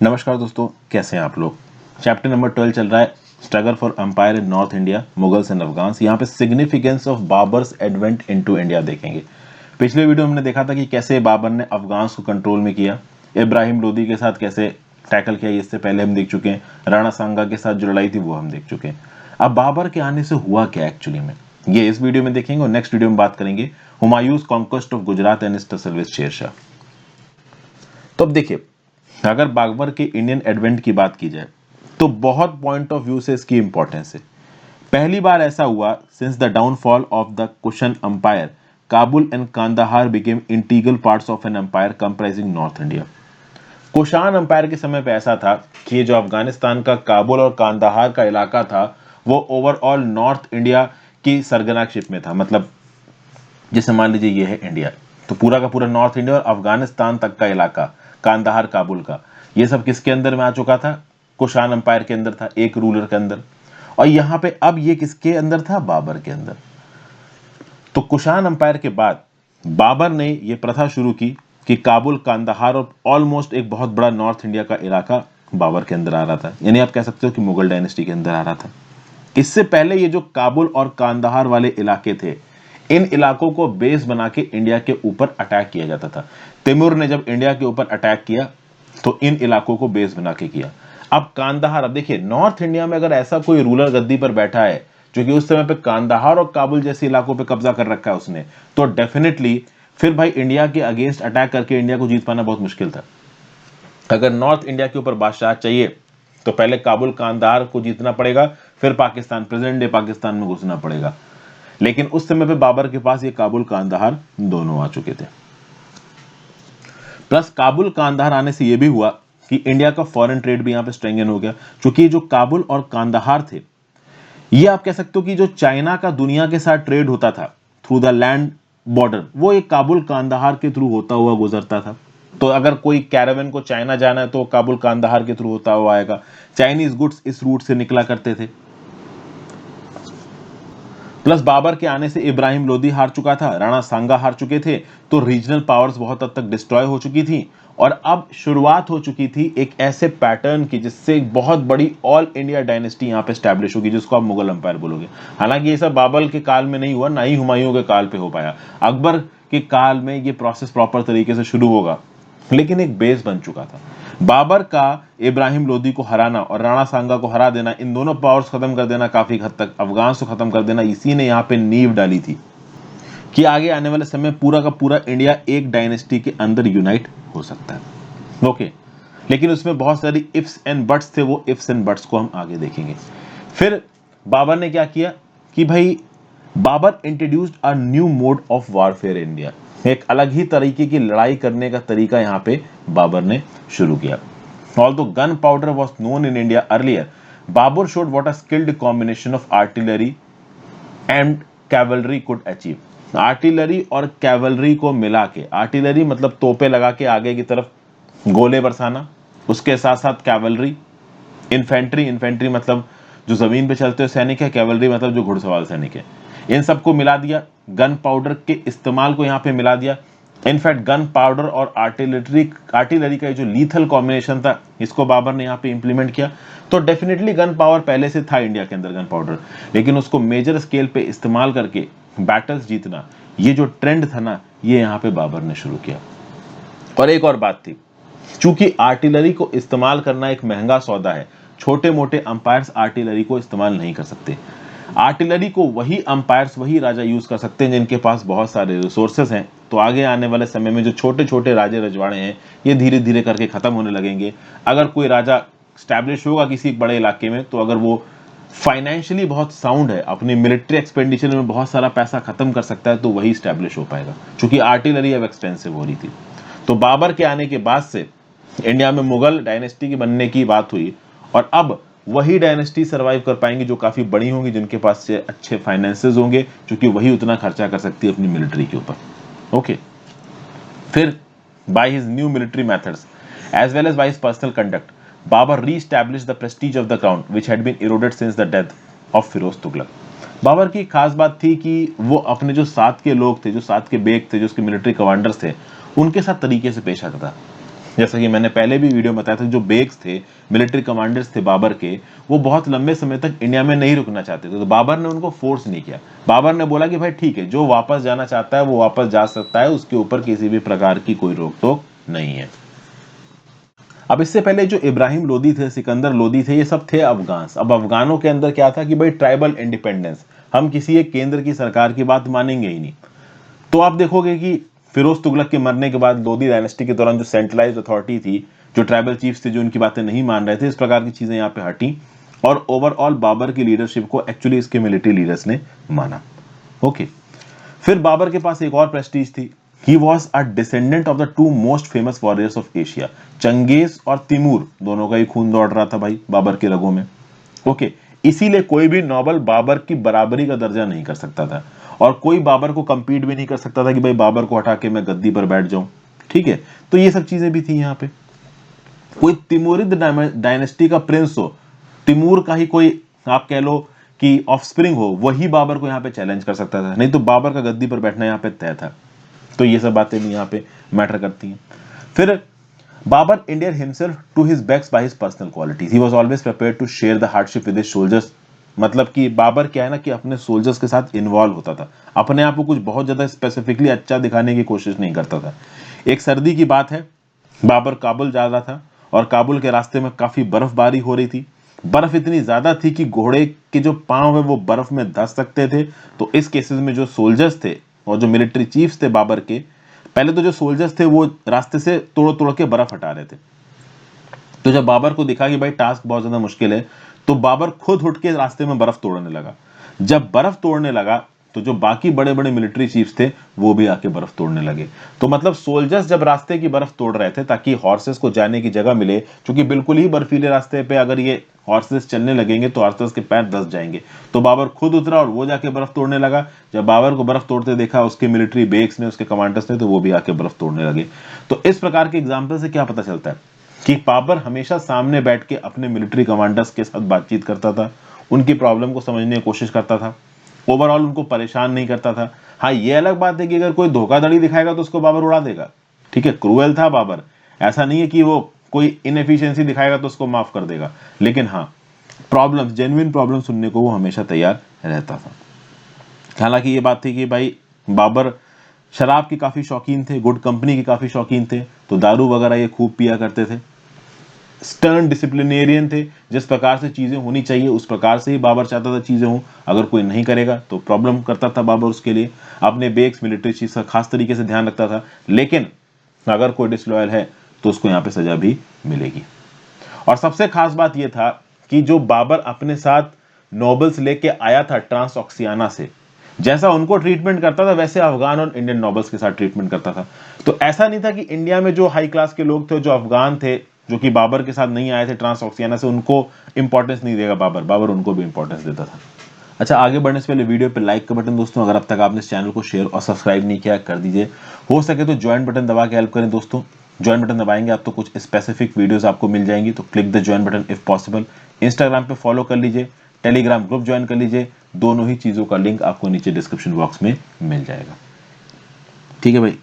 नमस्कार दोस्तों, कैसे हैं आप लोग। चैप्टर नंबर 12 चल रहा है, struggle for empire in North India, Mughals and Afghans. यहाँ पे significance of Babur's advent into India देखेंगे। पिछले वीडियो में हमने देखा था कि कैसे बाबर ने अफगान्स को कंट्रोल में किया, इब्राहिम लोदी के साथ कैसे टैकल किया, इससे पहले हम देख चुके हैं। राणा सांगा के साथ जो लड़ाई थी वो हम देख चुके हैं। अब बाबर के आने से हुआ क्या एक्चुअली में, ये इस वीडियो में देखेंगे और नेक्स्ट वीडियो में बात करेंगे Humayun's conquest of Gujarat and his tussle with Sher Shah. तो अब देखिए, अगर बाबर के इंडियन एडवेंट की बात की जाए तो बहुत पॉइंट ऑफ व्यू से इसकी इंपॉर्टेंस है। पहली बार ऐसा हुआ since the downfall of the Kushan empire, Kabul and Kandahar became integral parts of an empire comprising North India. Kushan empire के समय पे ऐसा था कि जो अफगानिस्तान का काबुल और कांदाहार का इलाका था वो ओवरऑल नॉर्थ इंडिया की सरगनाशिप में था। मतलब जैसे मान लीजिए ये है इंडिया, तो पूरा का पूरा नॉर्थ इंडिया और अफगानिस्तान तक का इलाका, कांदाहार काबुल का, ये सब किसके अंदर में आ चुका था? कुशान एम्पायर के अंदर था, एक रूलर के अंदर। और यहां पे अब ये किसके अंदर था? बाबर के अंदर। तो कुशान एम्पायर के बाद बाबर ने ये प्रथा शुरू की कि काबुल, कांदाहार और ऑलमोस्ट एक बहुत बड़ा नॉर्थ इंडिया का इलाका बाबर के अंदर आ रहा था। यानी आप कह सकते हो कि मुगल डायनेस्टी के अंदर आ रहा था। इससे पहले ये जो काबुल और कांदाहार वाले इलाके थे, इन इलाकों को बेस बना के इंडिया के ऊपर अटैक किया जाता था। तैमूर ने जब इंडिया के ऊपर अटैक किया तो इन इलाकों को बेस बना के किया। अब कांदाहार, अब देखिए नॉर्थ इंडिया में अगर ऐसा कोई रूलर गद्दी पर बैठा है जो कि उस समय पे कांदाहार और काबुल जैसे इलाकों पे कब्जा कर रखा है उसने, तो डेफिनेटली फिर भाई इंडिया के अगेंस्ट अटैक करके इंडिया को जीत पाना बहुत मुश्किल था। अगर नॉर्थ इंडिया के ऊपर बादशाह चाहिए तो पहले काबुल कांदाहार को जीतना पड़ेगा, फिर पाकिस्तान, प्रेजेंट डे पाकिस्तान में घुसना पड़ेगा। लेकिन उस समय पे बाबर के पास ये काबुल कांदाहार दोनों आ चुके थे। प्लस काबुल कांदाहार आने से ये भी हुआ कि इंडिया का फॉरेन ट्रेड भी यहां पे स्ट्रेंथन हो गया, क्योंकि जो काबुल और कांदाहार थे, ये आप कह सकते हो कि जो चाइना का दुनिया के साथ ट्रेड होता था थ्रू द लैंड बॉर्डर, वो एक काबुल कांदाहार के थ्रू होता हुआ गुजरता था। तो अगर कोई कैरावन को चाइना जाना है तो काबुल कांदाहार के थ्रू होता हुआ आएगा। चाइनीज गुड्स इस रूट से निकला करते थे। प्लस बाबर के आने से इब्राहिम लोदी हार चुका था, राणा सांगा हार चुके थे, तो रीजनल पावर्स बहुत हद तक डिस्ट्रॉय हो चुकी थी। और अब शुरुआत हो चुकी थी एक ऐसे पैटर्न की जिससे एक बहुत बड़ी ऑल इंडिया डायनेस्टी यहां पे स्टैब्लिश होगी, जिसको आप मुगल एम्पायर बोलोगे। हालांकि ये सब बाबर के काल में नहीं हुआ, ना ही हुमायूं के काल पे हो पाया। अकबर के काल में ये प्रोसेस प्रॉपर तरीके से शुरू होगा, लेकिन एक बेस बन चुका था। बाबर का इब्राहिम लोदी को हराना और राणा सांगा को हरा देना, इन दोनों पावर्स खत्म कर देना, काफी हद तक अफगान को खत्म कर देना, इसी ने यहाँ पे नींव डाली थी कि आगे आने वाले समय पूरा का पूरा इंडिया एक डायनेस्टी के अंदर यूनाइट हो सकता है। ओके, लेकिन उसमें बहुत सारी इफ्स एंड बट्स थे, वो इफ्स एंड बट्स को हम आगे देखेंगे। फिर बाबर ने क्या किया कि भाई Babur introduced a new mode of warfare in India. एक अलग ही तरीके की लड़ाई करने का तरीका यहाँ पे बाबर ने शुरू किया। Although gunpowder was known in India earlier, Babur showed what a skilled combination of artillery and cavalry could achieve. Artillery और कैवलरी को मिला के, आर्टिलरी मतलब तोपे लगा के आगे की तरफ गोले बरसाना, उसके साथ साथ कैवलरी, इन्फेंट्री, इन्फेंट्री मतलब जो जमीन पे चलते हुए सैनिक है, कैवलरी मतलब जो घुड़सवार सैनिक है, इन सबको मिला दिया। गन पाउडर के इस्तेमाल को यहाँ पे मिला दिया। इनफैक्ट गन पाउडर और आर्टिलरी का जो लीथल कॉम्बिनेशन था, इसको बाबर ने यहाँ पे इंप्लीमेंट किया। तो डेफिनेटली गन पावर पहले से था इंडिया के अंदर, गन पाउडर, लेकिन उसको मेजर स्केल पे इस्तेमाल करके बैटल्स जीतना, ये जो ट्रेंड था ना, ये यहाँ पे बाबर ने शुरू किया। और एक और बात थी, चूंकि आर्टिलरी को इस्तेमाल करना एक महंगा सौदा है, छोटे मोटे अंपायर्स आर्टिलरी को इस्तेमाल नहीं कर सकते। आर्टिलरी को वही अंपायर्स, वही राजा यूज कर सकते हैं जिनके पास बहुत सारे रिसोर्सेज हैं। तो आगे आने वाले समय में जो छोटे छोटे राजे रजवाड़े हैं, ये धीरे धीरे करके खत्म होने लगेंगे। अगर कोई राजा स्टैब्लिश होगा किसी बड़े इलाके में, तो अगर वो फाइनेंशियली बहुत साउंड है, अपनी मिलिट्री एक्सपेंडिचर में बहुत सारा पैसा खत्म कर सकता है, तो वही स्टैब्लिश हो पाएगा, क्योंकि आर्टिलरी अब एक्सपेंसिव हो रही थी। तो बाबर के आने के बाद से इंडिया में मुगल डायनेस्टी की बनने की बात हुई, और अब वही डायनेस्टी सरवाइव कर पाएंगी जो काफी बड़ी होंगी, जिनके पास से अच्छे फाइनेंसेस होंगे, क्योंकि वही उतना खर्चा कर सकती है अपनी मिलिट्री के ऊपर। ओके, फिर by his new military methods as well as by his personal conduct, Babar re-established the prestige of the crown which had been eroded since the death of Firoz Tughlaq. Babar की खास बात थी कि वो अपने जो साथ के लोग थे, जो साथ के बेग थे, जो उसके मिलिट्री कमांडर्स थे, उनके साथ तरीके से पेश आता था। जैसा कि मैंने पहले भी वीडियो में बताया था, जो बेग्स थे, मिलिट्री कमांडर्स थे बाबर के, वो बहुत लंबे समय तक इंडिया में नहीं रुकना चाहते थे, तो बाबर ने उनको फोर्स नहीं किया। बाबर ने बोला कि भाई ठीक है, जो वापस जाना चाहता है वो वापस जा सकता है, उसके ऊपर किसी भी प्रकार की कोई रोक टोक नहीं है। अब इससे पहले जो इब्राहिम लोदी थे, सिकंदर लोदी थे, ये सब थे अफगान। अब अफगानों के अंदर क्या था कि भाई ट्राइबल इंडिपेंडेंस, हम किसी एक केंद्र की सरकार की बात मानेंगे ही नहीं। तो आप देखोगे कि फिरोज तुगलक के मरने के बाद लोदी डायनेस्टी के दौरान जो सेंट्रलाइज्ड अथॉरिटी थी, जो ट्राइबल चीफ्स थे जो उनकी बातें नहीं मान रहे थे, इस प्रकार की चीजें यहाँ पे हटी और ओवरऑल बाबर की लीडरशिप को एक्चुअली इसके मिलिट्री लीडर्स ने माना। ओके, फिर बाबर के पास एक और प्रेस्टीज थी। He was a descendant of the two most famous warriors of Asia, Genghis और तिमूर, दोनों का ही खून दौड़ रहा था भाई बाबर के रगों में। ओके, इसीलिए कोई भी नोबल बाबर की बराबरी का दर्जा नहीं कर सकता था और कोई बाबर को कंपीट भी नहीं कर सकता था कि भाई बाबर को हटा के मैं गद्दी पर बैठ जाऊं। ठीक है, तो ये सब चीजें भी थी यहाँ पे। कोई तिमूरिद डायनेस्टी का प्रिंस हो, तिमूर का ही कोई आप कह लो कि ऑफस्प्रिंग हो, वही बाबर को यहाँ पे चैलेंज कर सकता था, नहीं तो बाबर का गद्दी पर बैठना यहाँ पे तय था। तो ये सब बातें भी यहाँ पे मैटर करती हैं। फिर Babar endeared himself to his begs by his personal qualities, he was always prepared to share the hardship with his soldiers. मतलब कि बाबर क्या है ना कि अपने सोल्जर्स के साथ इन्वॉल्व होता था, अपने आप को कुछ बहुत ज्यादा स्पेसिफिकली अच्छा दिखाने की कोशिश नहीं करता था। एक सर्दी की बात है, बाबर काबुल जा रहा था और काबुल के रास्ते में काफी बर्फबारी हो रही थी। बर्फ इतनी ज्यादा थी कि घोड़े के जो पांव है वो बर्फ में धंस सकते थे। तो इस केसेस में जो सोल्जर्स थे और जो मिलिट्री चीफ्स थे बाबर के, पहले तो जो सोल्जर्स थे वो रास्ते से तोड़ तोड़ के बर्फ हटा रहे थे। तो जब बाबर को दिखा कि भाई टास्क बहुत ज्यादा मुश्किल है, तो बाबर खुद उठ के रास्ते में बर्फ तोड़ने लगा। जब बर्फ तोड़ने लगा तो जो बाकी बड़े बड़े मिलिट्री चीफ्स थे वो भी आके बर्फ तोड़ने लगे। तो मतलब सोल्जर्स जब रास्ते की बर्फ तोड़ रहे थे ताकि हॉर्सेस को जाने की जगह मिले, क्योंकि बिल्कुल ही बर्फीले रास्ते पे अगर ये हॉर्सेस चलने लगेंगे तो हॉर्सेस के पैर धंस जाएंगे। तो बाबर खुद उतरा और वो जाके बर्फ तोड़ने लगा। जब बाबर को बर्फ तोड़ते देखा उसके मिलिट्री बेग्स ने, उसके कमांडर्स ने, तो वो भी आके बर्फ तोड़ने लगे। तो इस प्रकार के एग्जाम्पल से क्या पता चलता है कि बाबर हमेशा सामने बैठ के अपने मिलिट्री कमांडर्स के साथ बातचीत करता था, उनकी प्रॉब्लम को समझने की कोशिश करता था, ओवरऑल उनको परेशान नहीं करता था। हाँ, ये अलग बात है कि अगर कोई धोखाधड़ी दिखाएगा तो उसको बाबर उड़ा देगा। ठीक है, क्रूएल था बाबर, ऐसा नहीं है कि वो कोई इनएफिशिएंसी दिखाएगा तो उसको माफ कर देगा, लेकिन हाँ, प्रॉब्लम, जेन्युइन प्रॉब्लम सुनने को वो हमेशा तैयार रहता था। हालांकि ये बात थी कि भाई बाबर शराब के काफी शौकीन थे, गुड कंपनी के काफी शौकीन थे, तो दारू वगैरह ये खूब पिया करते थे। स्टर्न डिसिप्लिनेरियन थे, जिस प्रकार से चीजें होनी चाहिए उस प्रकार से ही बाबर चाहता था चीजें हों। अगर कोई नहीं करेगा तो प्रॉब्लम करता था बाबर उसके लिए। अपने बेग्स, मिलिट्री चीज का खास तरीके से ध्यान रखता था, लेकिन अगर कोई डिसलॉयल है तो उसको यहाँ पे सजा भी मिलेगी। और सबसे खास बात यह था कि जो बाबर अपने साथ नोबल्स लेके आया था ट्रांस ऑक्सियाना से, जैसा उनको ट्रीटमेंट करता था वैसे अफगान और इंडियन नोबल्स के साथ ट्रीटमेंट करता था। तो ऐसा नहीं था कि इंडिया में जो हाई क्लास के लोग थे, जो अफगान थे, जो कि बाबर के साथ नहीं आए थे ट्रांस ऑक्सियाना से, उनको इंपॉर्टेंस नहीं देगा बाबर, बाबर उनको भी इंपॉर्टेंस देता था। अच्छा, आगे बढ़ने से पहले वीडियो पे लाइक का बटन दोस्तों, अगर अब तक आपने इस चैनल को शेयर और सब्सक्राइब नहीं किया कर दीजिए। हो सके तो ज्वाइन बटन दबा के हेल्प करें दोस्तों। ज्वाइन बटन दबाएंगे आप तो कुछ स्पेसिफिक वीडियोस आपको मिल जाएंगी, तो click the join button if possible. Instagram पे फॉलो कर लीजिए, टेलीग्राम ग्रुप ज्वाइन कर लीजिए, दोनों ही चीजों का लिंक आपको नीचे डिस्क्रिप्शन बॉक्स में मिल जाएगा। ठीक है भाई,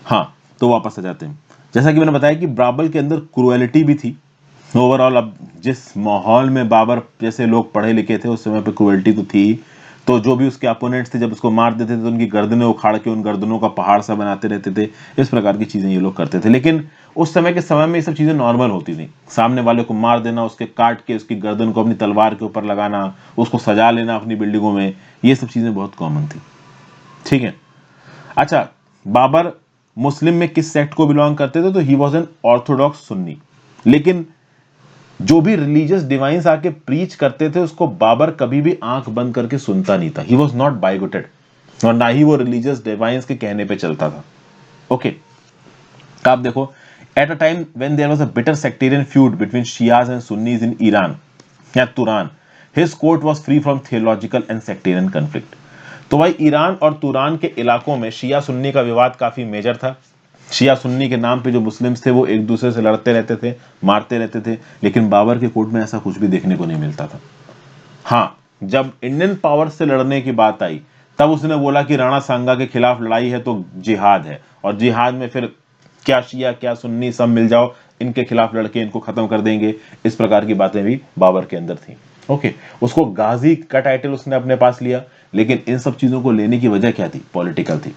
हाँ, तो वापस आ जाते हैं। जैसा कि मैंने बताया कि बाबर के अंदर क्रूएलिटी भी थी ओवरऑल। अब जिस माहौल में बाबर जैसे लोग पढ़े लिखे थे उस समय पे क्रूएलिटी तो थी। तो जो भी उसके अपोनेंट्स थे जब उसको मार देते थे तो उनकी गर्दनें उखाड़ के उन गर्दनों का पहाड़ सा बनाते रहते थे। इस प्रकार की चीजें ये लोग करते थे, लेकिन उस समय के समय में ये सब चीजें नॉर्मल होती थी। सामने वाले को मार देना, उसके काट के उसकी गर्दन को अपनी तलवार के ऊपर लगाना, उसको सजा लेना अपनी बिल्डिंगों में, ये सब चीजें बहुत कॉमन थी। ठीक है, अच्छा, बाबर मुस्लिम में किस सेक्ट को बिलोंग करते थे? तो he was an Orthodox Sunni. लेकिन जो भी रिलीजियस डिवाइंस आके प्रीच करते थे उसको बाबर कभी भी आंख बंद करके सुनता नहीं था। ही वॉज नॉट बाइगोटेड, और ना ही वो रिलीजियस डिवाइंस के कहने पे चलता था। ओके, आप देखो, at a time when there was a bitter sectarian feud between Shias and Sunnis in Iran या Turan, his court was free from theological and sectarian conflict. तो भाई ईरान और तुरान के इलाकों में शिया सुन्नी का विवाद काफी मेजर था। शिया सुन्नी के नाम पे जो मुस्लिम्स थे वो एक दूसरे से लड़ते रहते थे, मारते रहते थे, लेकिन बाबर के कोर्ट में ऐसा कुछ भी देखने को नहीं मिलता था। हाँ, जब इंडियन पावर से लड़ने की बात आई तब उसने बोला कि राणा सांगा के खिलाफ लड़ाई है तो जिहाद है, और जिहाद में फिर क्या शिया क्या सुन्नी सब मिल जाओ, इनके खिलाफ लड़के इनको खत्म कर देंगे, इस प्रकार की बातें भी बाबर के अंदर थी। ओके, उसको गाजी का टाइटल उसने अपने पास लिया, लेकिन इन सब चीजों को लेने की वजह क्या थी? पॉलिटिकल थी।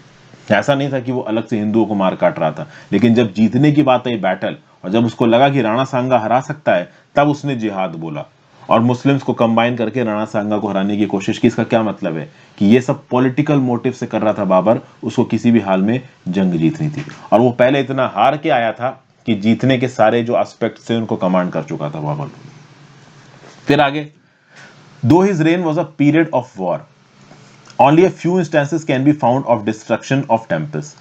ऐसा नहीं था कि वो अलग से हिंदुओं को मार काट रहा था, लेकिन जब जीतने की बात आई बैटल, और जब उसको लगा कि राणा सांगा हरा सकता है, तब उसने जिहाद बोला और मुस्लिम्स को कंबाइन करके राणा सांगा को हराने की कोशिश की। इसका क्या मतलब है कि ये सब पॉलिटिकल मोटिव से कर रहा था बाबर, उसको किसी भी हाल में जंग जीतनी थी। और वो पहले इतना हार के आया था कि जीतने के सारे जो एस्पेक्ट थे उनको कमांड कर चुका था बाबर। फिर आगे, दो his rain was a period of war, only a few instances can be found of destruction of temples.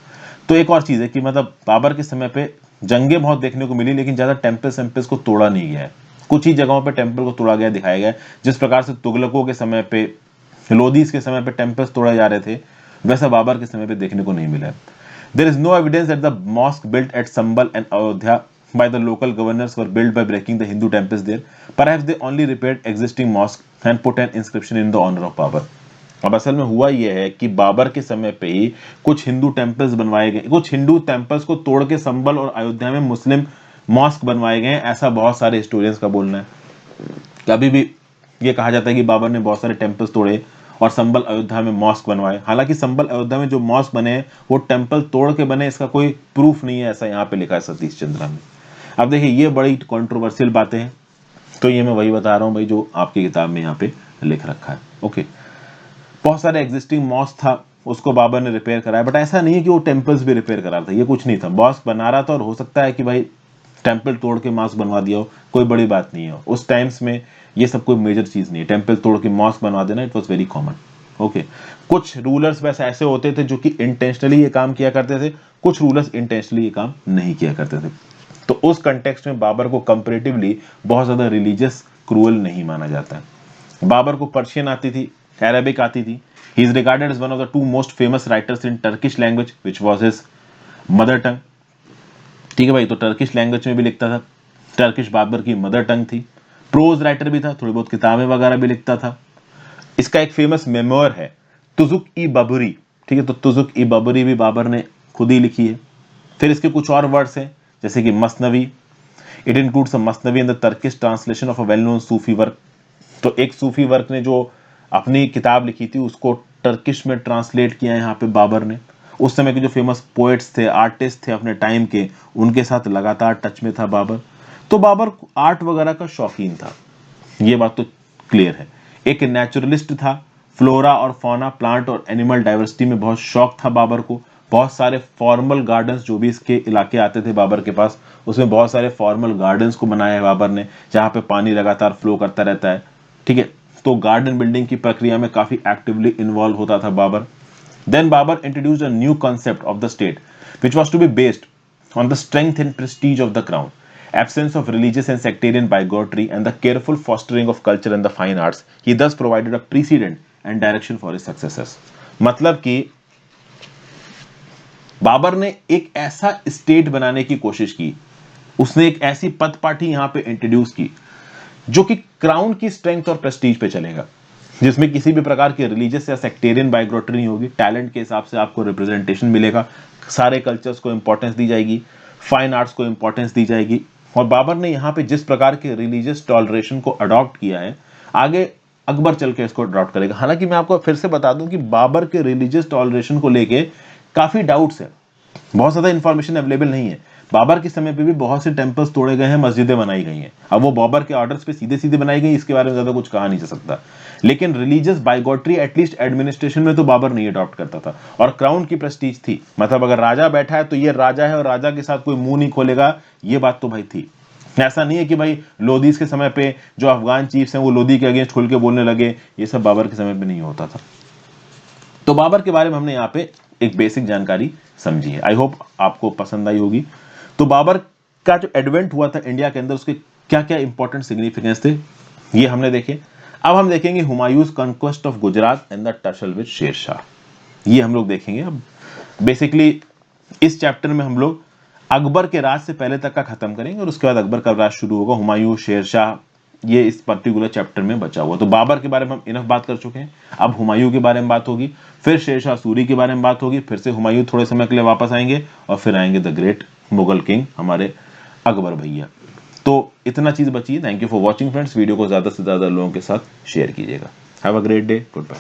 तो एक और चीज है कि मतलब बाबर के समय पे जंगें बहुत देखने को मिली, लेकिन ज्यादा टेम्पल्स को तोड़ा नहीं गया है। कुछ ही जगहों पे टेम्पल को तोड़ा गया, दिखाया गया। जिस प्रकार से तुगलकों के समय पे, लोदीज के समय पे टेम्पल्स तोड़े जा रहे थे, वैसा बाबर के समय पे देखने को नहीं मिला। There is no evidence that the mosque built at Sambhal and Ayodhya by the local governors were built by breaking the Hindu temples there. Perhaps they only repaired existing mosques and put an inscription in the honor of Babur. अब असल में हुआ यह है कि बाबर के समय पे ही कुछ हिंदू टेम्पल्स बनवाए गए, कुछ हिंदू टेम्पल्स को तोड़ के संबल और अयोध्या में मुस्लिम मॉस्क बनवाए गए, ऐसा बहुत सारे हिस्टोरियंस का बोलना है। कभी भी ये कहा जाता है कि बाबर ने बहुत सारे टेम्पल्स तोड़े और संबल अयोध्या में मॉस्क बनवाए। हालांकि संबल अयोध्या में जो मॉस्क बने हैं वो टेम्पल तोड़ के बने, इसका कोई प्रूफ नहीं है, ऐसा यहाँ पे लिखा है सतीश चंद्रा में। अब देखिए, ये बड़ी कंट्रोवर्शियल बातें हैं, तो ये मैं वही बता रहा हूँ भाई जो आपकी किताब में यहाँ पे लिख रखा है। ओके, बहुत सारे एग्जिस्टिंग मॉस्क था, उसको बाबर ने रिपेयर कराया, बट ऐसा नहीं है कि वो टेम्पल्स भी रिपेयर करा था, ये कुछ नहीं था। मॉस्क बना रहा था और हो सकता है कि भाई टेम्पल तोड़ के मॉस्क बनवा दिया हो, कोई बड़ी बात नहीं है। उस टाइम्स में ये सब कोई मेजर चीज नहीं है, टेम्पल तोड़ के मॉस्क बनवा देना it was very common. Okay, कुछ रूलर्स वैसे ऐसे होते थे जो कि इंटेंशनली ये काम किया करते थे, कुछ रूलर्स इंटेंशनली ये काम नहीं किया करते थे। तो उस कंटेक्स्ट में बाबर को कंपैरेटिवली बहुत ज्यादा रिलीजियस क्रूअल नहीं माना जाता है। बाबर को पर्शियन आती थी, अरेबिक आती थी। He is regarded as one of the two most famous writers in Turkish language which was his mother tongue. ठीक है भाई, तो टर्किश लैंग्वेज में भी लिखता था, टर्किश बाबर की मदर टंग थी। प्रोज राइटर भी था, थोड़ी बहुत किताबें वगैरह भी लिखता था। इसका एक फेमस मेमोर है तुजुक ई बबरी। ठीक है, तो तुजुक ई बबरी भी बाबर ने खुद ही लिखी है। फिर इसके कुछ और वर्ड्स हैं जैसे कि मसनवी, it includes a masnavi in the Turkish translation of a well known Sufi work. तो एक सूफी वर्क ने जो अपनी किताब लिखी थी उसको टर्किश में ट्रांसलेट किया है यहाँ पे बाबर ने। उस समय के जो फेमस पोएट्स थे, आर्टिस्ट थे अपने टाइम के, उनके साथ लगातार टच में था बाबर। तो बाबर आर्ट वगैरह का शौकीन था, ये बात तो क्लियर है। एक नेचुरलिस्ट था, फ्लोरा और फौना, प्लांट और एनिमल डाइवर्सिटी में बहुत शौक था बाबर को। बहुत सारे फॉर्मल गार्डन्स जो भी इसके इलाके आते थे बाबर के पास, उसमें बहुत सारे फॉर्मल गार्डन्स को बनाया है बाबर ने, जहां पे पानी लगातार फ्लो करता रहता है। ठीक है, तो गार्डन बिल्डिंग की प्रक्रिया में काफी एक्टिवली इन्वॉल्व होता था बाबर। Then Babur introduced a new concept of the state which was to be based on the strength and prestige of the crown, absence of religious and sectarian bigotry, and the careful fostering of culture and the fine arts. He thus provided a precedent and direction for his successors. मतलब कि बाबर ने एक ऐसा state बनाने की कोशिश की, उसने एक ऐसी पद पार्टी यहां पे इंट्रोड्यूस की जो कि क्राउन की स्ट्रेंथ और प्रेस्टीज पे चलेगा, जिसमें किसी भी प्रकार की रिलीजियस या सेक्टेरियन बाइग्रोटरी नहीं होगी। टैलेंट के हिसाब से आपको रिप्रेजेंटेशन मिलेगा, सारे कल्चर्स को इंपॉर्टेंस दी जाएगी, फाइन आर्ट्स को इंपॉर्टेंस दी जाएगी। और बाबर ने यहाँ पे जिस प्रकार के रिलीजियस टॉलरेशन को अडॉप्ट किया है, आगे अकबर चल के इसको अडॉप्ट करेगा। हालांकि मैं आपको फिर से बता दूं कि बाबर के रिलीजियस टॉलरेशन को लेके काफी डाउट्स है, बहुत ज्यादा इंफॉर्मेशन अवेलेबल नहीं है। बाबर के समय पे भी बहुत से टेम्पल्स तोड़े गए हैं, मस्जिदें बनाई गई हैं। अब वो बाबर के ऑर्डर्स पे सीधे सीधे बनाई गई, इसके बारे में ज्यादा कुछ कहा नहीं जा सकता। लेकिन रिलीजियस बाइगोट्री एटलीस्ट एडमिनिस्ट्रेशन में तो बाबर नहीं अडॉप्ट करता था, और क्राउन की प्रेस्टीज थी। मतलब अगर राजा बैठा है तो ये राजा है और राजा के साथ कोई मुंह नहीं खोलेगा, ये बात तो भाई थी। ऐसा नहीं है कि भाई लोदीज के समय पे जो अफगान चीफ्स हैं वो लोदी के अगेंस्ट खुल के बोलने लगे, ये सब बाबर के समय पे नहीं होता था। तो बाबर के बारे में हमने यहाँ पे एक बेसिक जानकारी समझी है, आई होप आपको पसंद आई होगी। तो बाबर का जो एडवेंट हुआ था इंडिया के अंदर, उसके क्या क्या इंपॉर्टेंट सिग्निफिकेंस थे, ये हमने देखे। अब हम देखेंगे Humayun's conquest of Gujarat and the tussle with Sher Shah, ये हम लोग देखेंगे। अब बेसिकली इस चैप्टर में हम लोग अकबर के राज से पहले तक का खत्म करेंगे और उसके बाद अकबर का राज शुरू होगा, हुमायूं, शेर शाह, ये इस पर्टिकुलर चैप्टर में बचा हुआ। तो बाबर के बारे में हम इनफ बात कर चुके हैं, अब हुमायूं के बारे में बात होगी, फिर शेर शाह सूरी के बारे में बात होगी, फिर से हुमायूं थोड़े समय के लिए वापस आएंगे और फिर आएंगे द ग्रेट मुगल किंग हमारे अकबर भैया। तो इतना चीज बची है। Thank you for watching friends. Video को ज्यादा से ज्यादा लोगों के साथ शेयर कीजिएगा। Have a great day. Good bye.